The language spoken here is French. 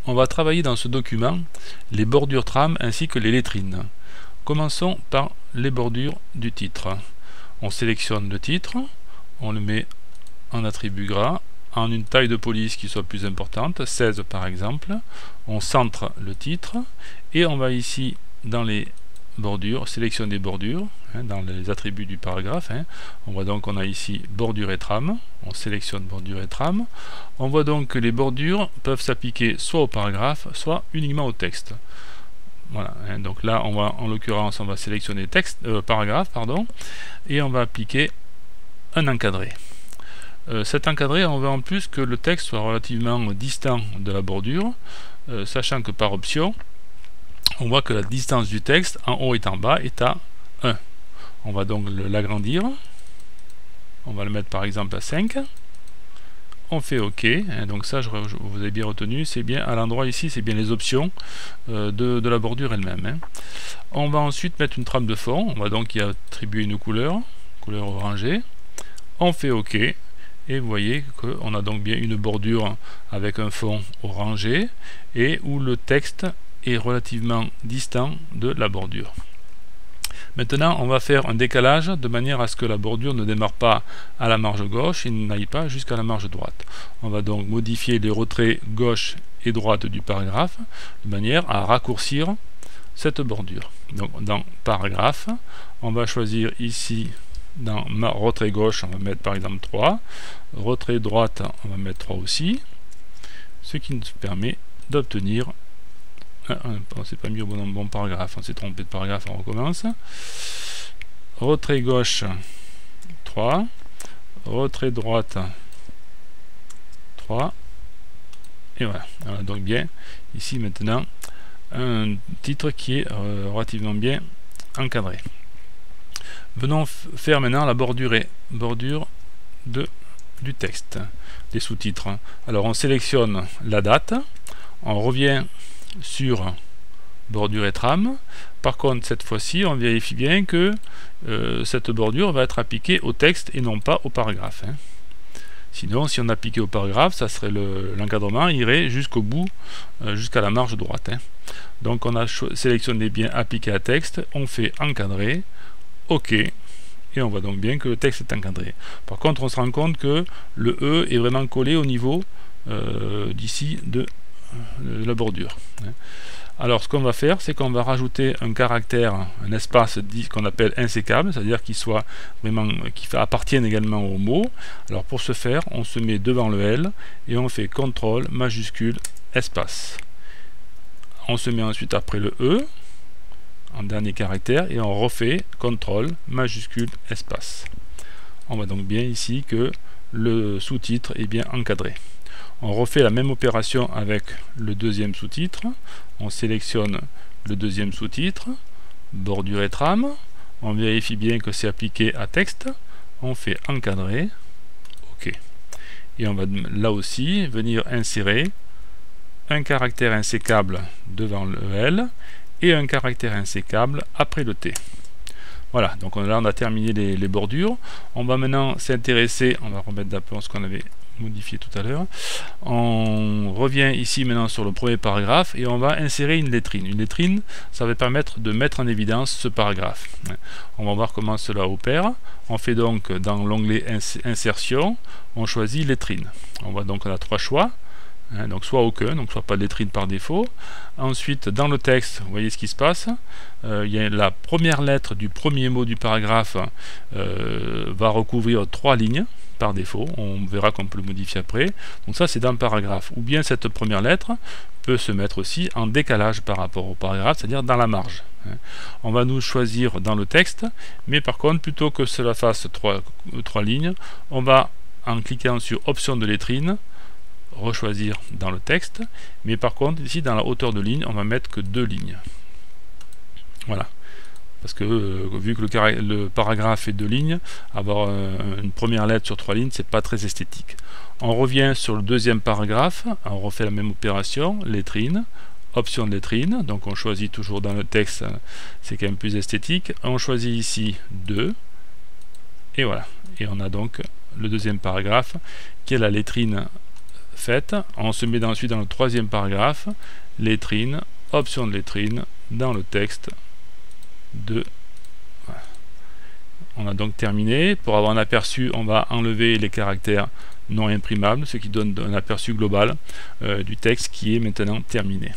On va travailler dans ce document les bordures trame ainsi que les lettrines. Commençons par les bordures du titre. On sélectionne le titre, on le met en attribut gras, en une taille de police qui soit plus importante, 16 par exemple. On centre le titre et on va ici dans les bordures, sélectionner des bordures, dans les attributs du paragraphe. On voit donc qu'on a ici bordure et trame, on sélectionne bordure et trame. On voit donc que les bordures peuvent s'appliquer soit au paragraphe, soit uniquement au texte. Voilà, donc là on va, en l'occurrence, on va sélectionner paragraphe, et on va appliquer un encadré. Cet encadré, on veut en plus que le texte soit relativement distant de la bordure, sachant que par option, on voit que la distance du texte en haut et en bas est à 1. On va donc l'agrandir. On va le mettre par exemple à 5. On fait OK. Donc ça, vous avez bien retenu, c'est bien à l'endroit ici, c'est bien les options de la bordure elle-même. On va ensuite mettre une trame de fond. On va donc y attribuer une couleur orangée. On fait OK. Et vous voyez qu'on a donc bien une bordure avec un fond orangé et où le texte est relativement distant de la bordure. Maintenant, on va faire un décalage de manière à ce que la bordure ne démarre pas à la marge gauche et n'aille pas jusqu'à la marge droite. On va donc modifier les retraits gauche et droite du paragraphe de manière à raccourcir cette bordure. Donc dans paragraphe, on va choisir ici dans retrait gauche, on va mettre par exemple 3, retrait droite, on va mettre 3 aussi, ce qui nous permet d'obtenir on s'est pas mis au bon paragraphe, on s'est trompé de paragraphe, on recommence. Retrait gauche 3, retrait droite 3, et voilà. On a donc bien ici maintenant un titre qui est relativement bien encadré. Venons faire maintenant la bordure du texte, des sous-titres. Alors on sélectionne la date, on revient sur bordure et trame. Par contre, cette fois-ci, on vérifie bien que cette bordure va être appliquée au texte et non pas au paragraphe. Sinon, si on appliquait au paragraphe, ça serait l'encadrement irait jusqu'au bout, jusqu'à la marge droite. Donc on a sélectionné bien appliqué à texte, on fait encadrer, OK, et on voit donc bien que le texte est encadré. Par contre, on se rend compte que le E est vraiment collé au niveau d'ici de la bordure. Alors ce qu'on va faire, c'est qu'on va rajouter un caractère, un espace qu'on appelle insécable, c'est-à-dire qu'il soit vraiment, qui appartienne également au mot. Alors pour ce faire, on se met devant le L et on fait CTRL majuscule espace. On se met ensuite après le E en dernier caractère et on refait CTRL majuscule espace. On voit donc bien ici que le sous-titre est bien encadré. On refait la même opération avec le deuxième sous-titre. On sélectionne le deuxième sous-titre, bordure et trame. On vérifie bien que c'est appliqué à texte. On fait encadrer. OK. Et on va là aussi venir insérer un caractère insécable devant le L et un caractère insécable après le T. Voilà, donc là on a terminé les bordures. On va maintenant s'intéresser, on va remettre d'aplomb ce qu'on avait modifié tout à l'heure. On revient ici maintenant sur le premier paragraphe et on va insérer une lettrine. Une lettrine, ça va permettre de mettre en évidence ce paragraphe. On va voir comment cela opère. On fait donc dans l'onglet insertion, on choisit lettrine. On voit donc on a trois choix. Donc soit aucun, donc soit pas de lettrine par défaut. Ensuite, dans le texte, vous voyez ce qui se passe. Il y a la première lettre du premier mot du paragraphe va recouvrir 3 lignes par défaut. On verra qu'on peut le modifier après. Donc ça, c'est dans le paragraphe. Ou bien cette première lettre peut se mettre aussi en décalage par rapport au paragraphe, c'est-à-dire dans la marge. On va nous choisir dans le texte, mais par contre, plutôt que cela fasse 3 lignes, on va, en cliquant sur option de lettrine, rechoisir dans le texte, mais par contre ici dans la hauteur de ligne on va mettre que 2 lignes. Voilà, parce que vu que le paragraphe est 2 lignes, avoir une première lettre sur 3 lignes, c'est pas très esthétique. On revient sur le deuxième paragraphe, on refait la même opération, lettrine, option de lettrine, donc on choisit toujours dans le texte, c'est quand même plus esthétique. On choisit ici 2, et voilà, et on a donc le deuxième paragraphe qui est la lettrine faite. On se met ensuite dans le troisième paragraphe, lettrine, option de lettrine, dans le texte de... On a donc terminé. Pour avoir un aperçu, on va enlever les caractères non imprimables, ce qui donne un aperçu global du texte qui est maintenant terminé.